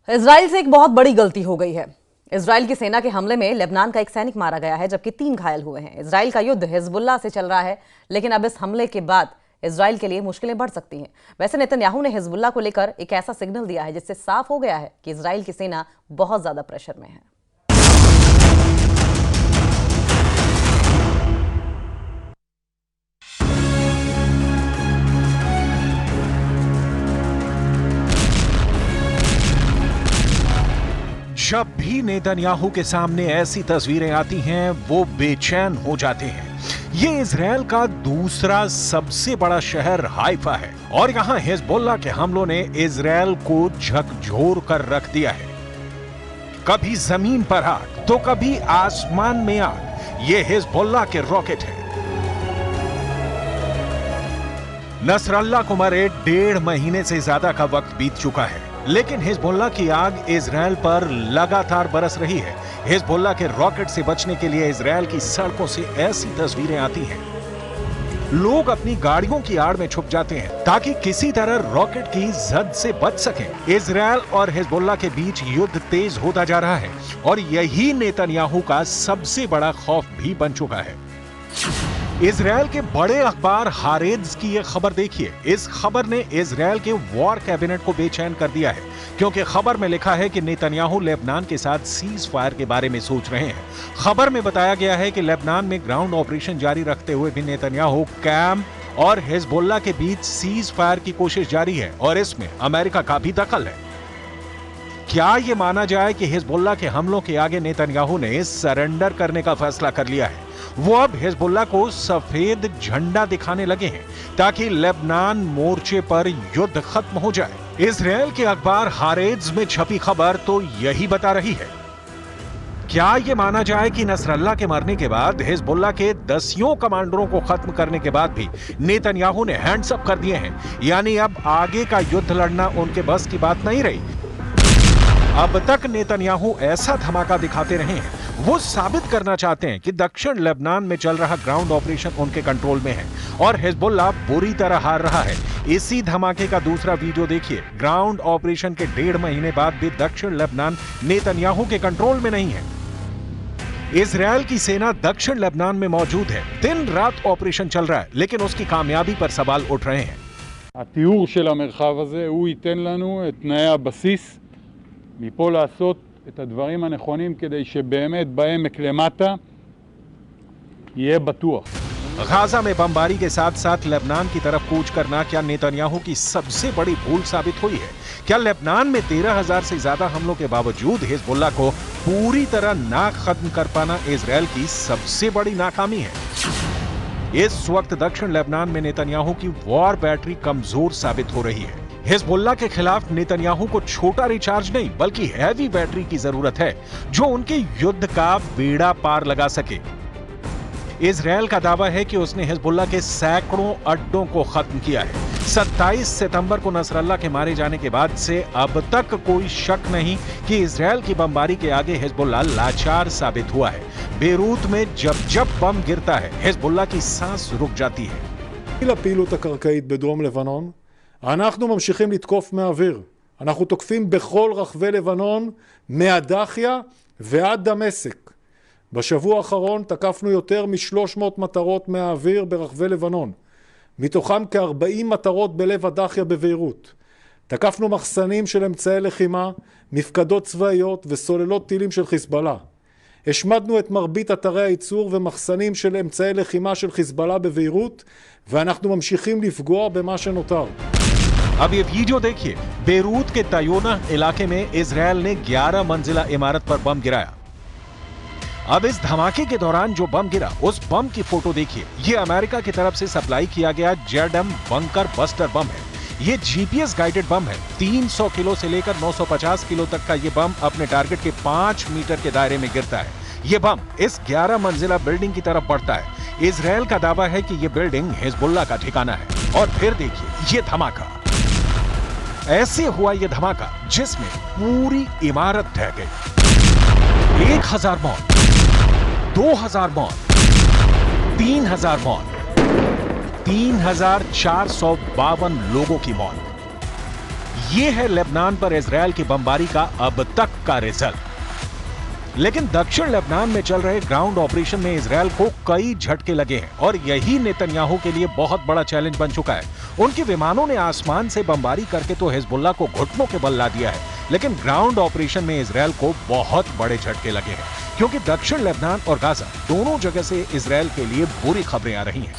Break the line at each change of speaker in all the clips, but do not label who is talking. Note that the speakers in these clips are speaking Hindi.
इजराइल से एक बहुत बड़ी गलती हो गई है। इजराइल की सेना के हमले में लेबनान का एक सैनिक मारा गया है, जबकि 3 घायल हुए हैं। इजराइल का युद्ध हिजबुल्लाह से चल रहा है, लेकिन अब इस हमले के बाद इजराइल के लिए मुश्किलें बढ़ सकती हैं। वैसे नेतन्याहू ने हिजबुल्लाह को लेकर एक ऐसा सिग्नल दिया है जिससे साफ हो गया है कि इजराइल की सेना बहुत ज्यादा प्रेशर में है।
जब भी नेतन्याहू के सामने ऐसी तस्वीरें आती हैं, वो बेचैन हो जाते हैं। ये इजराइल का दूसरा सबसे बड़ा शहर हाइफा है और यहाँ हिजबुल्लाह के हमलों ने इजराइल को झकझोर कर रख दिया है। कभी जमीन पर आग तो कभी आसमान में आग। ये हिजबुल्लाह के रॉकेट हैं। नसरल्लाह को मरे 1.5 महीने से ज्यादा का वक्त बीत चुका है, लेकिन हिजबुल्लाह की आग इजराइल पर लगातार बरस रही है। हिजबुल्लाह के रॉकेट से बचने के लिए इजराइल की सड़कों से ऐसी तस्वीरें आती हैं। लोग अपनी गाड़ियों की आड़ में छुप जाते हैं ताकि किसी तरह रॉकेट की जद से बच सकें। इजराइल और हिजबुल्लाह के बीच युद्ध तेज होता जा रहा है और यही नेतन्याहू का सबसे बड़ा खौफ भी बन चुका है। इजराइल के बड़े अखबार हारेट्ज की यह खबर देखिए। इस खबर ने इजराइल के वॉर कैबिनेट को बेचैन कर दिया है, क्योंकि खबर में लिखा है कि नेतन्याहू लेबनान के साथ सीज फायर के बारे में सोच रहे हैं। खबर में बताया गया है कि लेबनान में ग्राउंड ऑपरेशन जारी रखते हुए भी नेतन्याहू कैम्प और हिजबुल्लाह के बीच सीज फायर की कोशिश जारी है और इसमें अमेरिका का भी दखल है। क्या यह माना जाए कि हिजबुल्लाह के हमलों के आगे नेतन्याहू ने सरेंडर करने का फैसला कर लिया है? वो अब हिजबुल्लाह को सफेद झंडा दिखाने लगे हैं ताकि लेबनान मोर्चे पर युद्ध खत्म हो जाए। इजराइल के अखबार हारेट्ज में छपी खबर तो यही बता रही है। क्या यह माना जाए कि नसरल्लाह के मरने के बाद हिजबुल्लाह के 10 कमांडरों को खत्म करने के बाद भी नेतन्याहू ने हैंड्स अप कर दिए हैं, यानी अब आगे का युद्ध लड़ना उनके बस की बात नहीं रही। अब तक नेतन्याहू ऐसा धमाका दिखाते रहे हैं, वो साबित करना चाहते हैं कि दक्षिण लेबनान में चल रहा ग्राउंड ऑपरेशन उनके कंट्रोल में है और हिजबुल्लाह बुरी तरह हार रहा है। इसी धमाके का दूसरा वीडियो देखिए। ग्राउंड ऑपरेशन के 1.5 महीने बाद भी दक्षिण लेबनान नेतन्याहू के कंट्रोल में नहीं है। इजराइल की सेना दक्षिण लेबनान में मौजूद है। दिन रात ऑपरेशन चल रहा है, लेकिन उसकी कामयाबी पर सवाल उठ रहे हैं।
התיאור של המרחב הזה הוא ייתן לנו את תנאי הבסיס מפה לעשות את הדברים הנכונים כדי שבאמת בעמק למטה יהיה בטוח।
गाजा में बमबारी के साथ साथ लेबनान की तरफ कूच करना क्या नेतन्याहू की सबसे बड़ी भूल साबित हुई है? क्या लेबनान में 13,000 से ज्यादा हमलों के बावजूद हिजबुल्लाह को पूरी तरह ना खत्म कर पाना इजराइल की सबसे बड़ी नाकामी है? इस वक्त दक्षिण लेबनान में नेतन्याहू की वॉर बैटरी कमजोर साबित हो रही है। हिजबुल्लाह के खिलाफ नेतन्याहू को छोटा रिचार्ज नहीं बल्कि हैवी बैटरी की जरूरत है, जो उनके युद्ध का बेड़ा पार लगा सके। इजराइल का दावा है कि उसने हिजबुल्लाह के सैकड़ों अड्डों को खत्म किया है। 27 सितंबर को नसरल्लाह के मारे जाने के बाद से अब तक कोई शक नहीं कि इजराइल की बमबारी के आगे हिजबुल्लाह लाचार साबित हुआ है। बेरूत में जब जब बम गिरता है, हिजबुल्लाह की सांस रुक जाती है।
לפעילות הקרקעית בדרום לבנון, אנחנו ממשיכים לתקוף מהאוויר. אנחנו תוקפים בכל רחבי לבנון, מהדחיה ועד דמשק. בשבוע האחרון תקפנו יותר מ-300 מטרות מהאוויר ברחבי לבנון. מתוכם כ-40 מטרות בלב הדחיה בביירות. תקפנו מחסנים של אמצעי לחימה, מפקדות צבאיות וסוללות טילים של חיזבאללה. השמדנו את מרבית אתרי הייצור ומחסנים של אמצעי לחימה של חיזבאללה בביירות, ואנחנו ממשיכים לפגוע במה שנותר.
अब ये वीडियो देखिए। बेरूत के तयोना इलाके में इजराइल ने 11 मंजिला इमारत पर बम गिराया। अब इस धमाके के दौरान जो बम गिरा, उस बम की फोटो देखिए। ये अमेरिका की तरफ से सप्लाई किया गया जेडएम बंकर बस्टर बम है। ये जीपीएस गाइडेड बम है। 300 किलो से लेकर 950 किलो तक का ये बम अपने टारगेट के 5 मीटर के दायरे में गिरता है। ये बम इस 11 मंजिला बिल्डिंग की तरफ बढ़ता है। इजराइल का दावा है कि ये बिल्डिंग हिजबुल्लाह का ठिकाना है। और फिर देखिए ये धमाका। ऐसे हुआ ये धमाका जिसमें पूरी इमारत ढह गई। 1000 मौत, 2000 मौत, 3000 मौत, 3452 लोगों की मौत। ये है लेबनान पर इजरायल की बमबारी का अब तक का रिजल्ट। लेकिन दक्षिण लेबनान में चल रहे ग्राउंड ऑपरेशन में इजरायल को कई झटके लगे हैं और यही नेतन्याहू के लिए बहुत बड़ा चैलेंज बन चुका है। उनके विमानों ने आसमान से बमबारी करके तो हिजबुल्लाह को घुटनों के बल ला दिया है, लेकिन ग्राउंड ऑपरेशन में इजरायल को बहुत बड़े झटके लगे हैं, क्योंकि दक्षिण लेबनान और गाजा दोनों जगह से इजरायल के लिए बुरी खबरें आ रही हैं।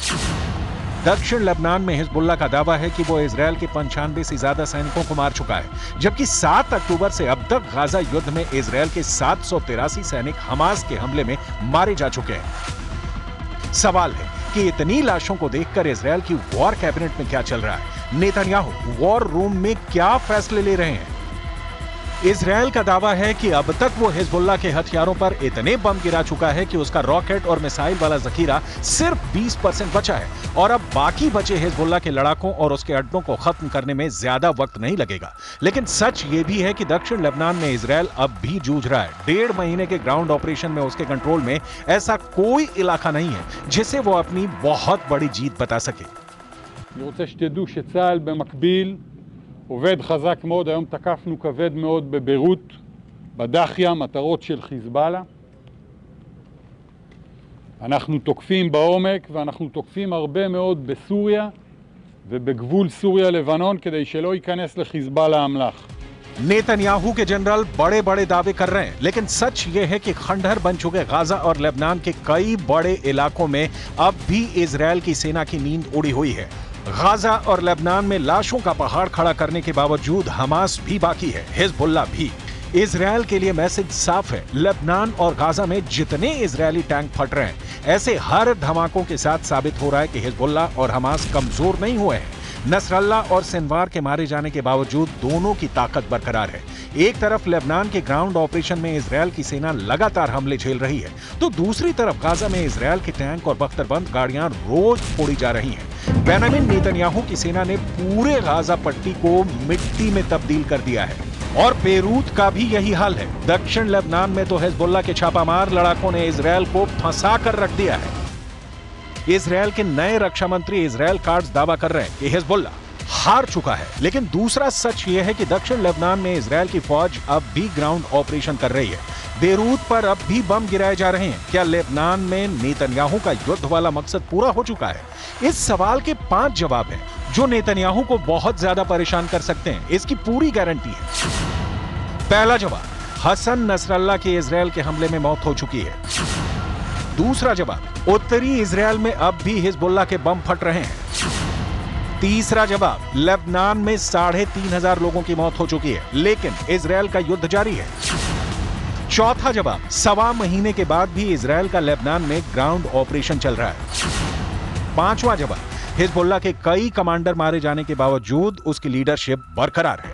दक्षिण लेबनान में हिजबुल्लाह का दावा है कि वो इजरायल के 95 से ज्यादा सैनिकों को मार चुका है, जबकि 7 अक्टूबर से अब तक गाजा युद्ध में इजरायल के 783 सैनिक हमास के हमले में मारे जा चुके हैं। सवाल है कि इतनी लाशों को देखकर इजरायल की वॉर कैबिनेट में क्या चल रहा है? नेतन्याहू वॉर रूम में क्या फैसले ले रहे हैं? इजरायल का दावा है कि अब तक वो हिजबुल्लाह के हथियारों पर इतने बम गिरा चुका है कि उसका रॉकेट और मिसाइल वाला जखीरा सिर्फ 20% बचा है और अब बाकी बचे हिजबुल्लाह के लड़ाकों और उसके अड्डों को खत्म करने में ज्यादा वक्त नहीं लगेगा। लेकिन सच ये भी है कि दक्षिण लेबनान में इजरायल अब भी जूझ रहा है। 1.5 महीने के ग्राउंड ऑपरेशन में उसके कंट्रोल में ऐसा कोई इलाका नहीं है जिसे वो अपनी बहुत बड़ी जीत बता सके।
אני רוצה שתדעו שצה"ל במקביל עובד חזק מאוד. היום תקפנו כבד מאוד בביירות, בדחיה, מטרות של חיזבאללה. אנחנו תוקפים בעומק ואנחנו תוקפים הרבה מאוד בסוריה ובגבול סוריה-לבנון כדי שלא ייכנס לחיזבאללה אמל"ח.
नेतन्याहू के जनरल बड़े बड़े दावे कर रहे हैं, लेकिन सच ये है कि खंडहर बन चुके गाजा और लेबनान के कई बड़े इलाकों में अब भी इजरायल की सेना की नींद उड़ी हुई है। गाजा और लेबनान में लाशों का पहाड़ खड़ा करने के बावजूद हमास भी बाकी है, हिजबुल्लाह भी। इजरायल के लिए मैसेज साफ है, लेबनान और गाजा में जितने इजरायली टैंक फट रहे हैं, ऐसे हर धमाकों के साथ साबित हो रहा है कि हिजबुल्लाह और हमास कमजोर नहीं हुए हैं। नसरल्लाह और सिनवार के मारे जाने के बावजूद दोनों की ताकत बरकरार है। एक तरफ लेबनान के ग्राउंड ऑपरेशन में इजरायल की सेना लगातार हमले झेल रही है, तो दूसरी तरफ गाजा में इजरायल के टैंक और बख्तरबंद गाड़ियां रोज फोड़ी जा रही हैं। बेंजामिन नेतन्याहू की सेना ने पूरे गाजा पट्टी को मिट्टी में तब्दील कर दिया है और बेरूत का भी यही हाल है। दक्षिण लेबनान में तो हिजबुल्लाह के छापामार लड़ाकों ने इजरायल को फंसा कर रख दिया है। इजरायल के नए रक्षा मंत्री इजरायल काट्ज दावा कर रहे हैं कि हिजबुल्लाह हार चुका है, लेकिन दूसरा सच यह है कि दक्षिण लेबनान में इजरायल की फौज अब भी ग्राउंड ऑपरेशन कर रही है। बेरूत पर अब भी बम गिराए जा रहे हैं। क्या लेबनान में नेतन्याहू का युद्ध वाला मकसद पूरा हो चुका है? इस सवाल के 5 जवाब हैं जो नेतन्याहू को बहुत ज्यादा परेशान कर सकते हैं। इसकी पूरी गारंटी है। पहला जवाब, हसन नसरल्लाह की इजरायल के हमले में मौत हो चुकी है। दूसरा जवाब, उत्तरी इजरायल में अब भी हिजबुल्लाह के बम फट रहे हैं। तीसरा जवाब, लेबनान में 3500 लोगों की मौत हो चुकी है, लेकिन इजरायल का युद्ध जारी है। चौथा जवाब, 1.25 महीने के बाद भी इजरायल का लेबनान में ग्राउंड ऑपरेशन चल रहा है। पांचवा जवाब, हिजबुल्लाह के कई कमांडर मारे जाने के बावजूद उसकी लीडरशिप बरकरार है।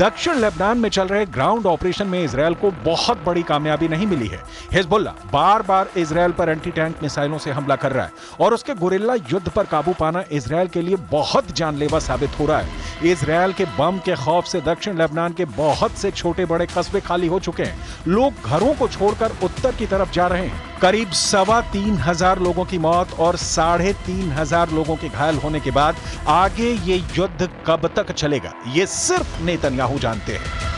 दक्षिण लेबनान में चल रहे ग्राउंड ऑपरेशन में इजरायल को बहुत बड़ी कामयाबी नहीं मिली है। हिजबुल्लाह बार बार इजरायल पर एंटी टैंक मिसाइलों से हमला कर रहा है और उसके गुरिल्ला युद्ध पर काबू पाना इजरायल के लिए बहुत जानलेवा साबित हो रहा है। इजरायल के बम के खौफ से दक्षिण लेबनान के बहुत से छोटे बड़े कस्बे खाली हो चुके हैं। लोग घरों को छोड़कर उत्तर की तरफ जा रहे हैं। करीब 3500 लोगों की मौत और 3500 लोगों के घायल होने के बाद आगे ये युद्ध कब तक चलेगा, ये सिर्फ नेतन्याहू जानते हैं।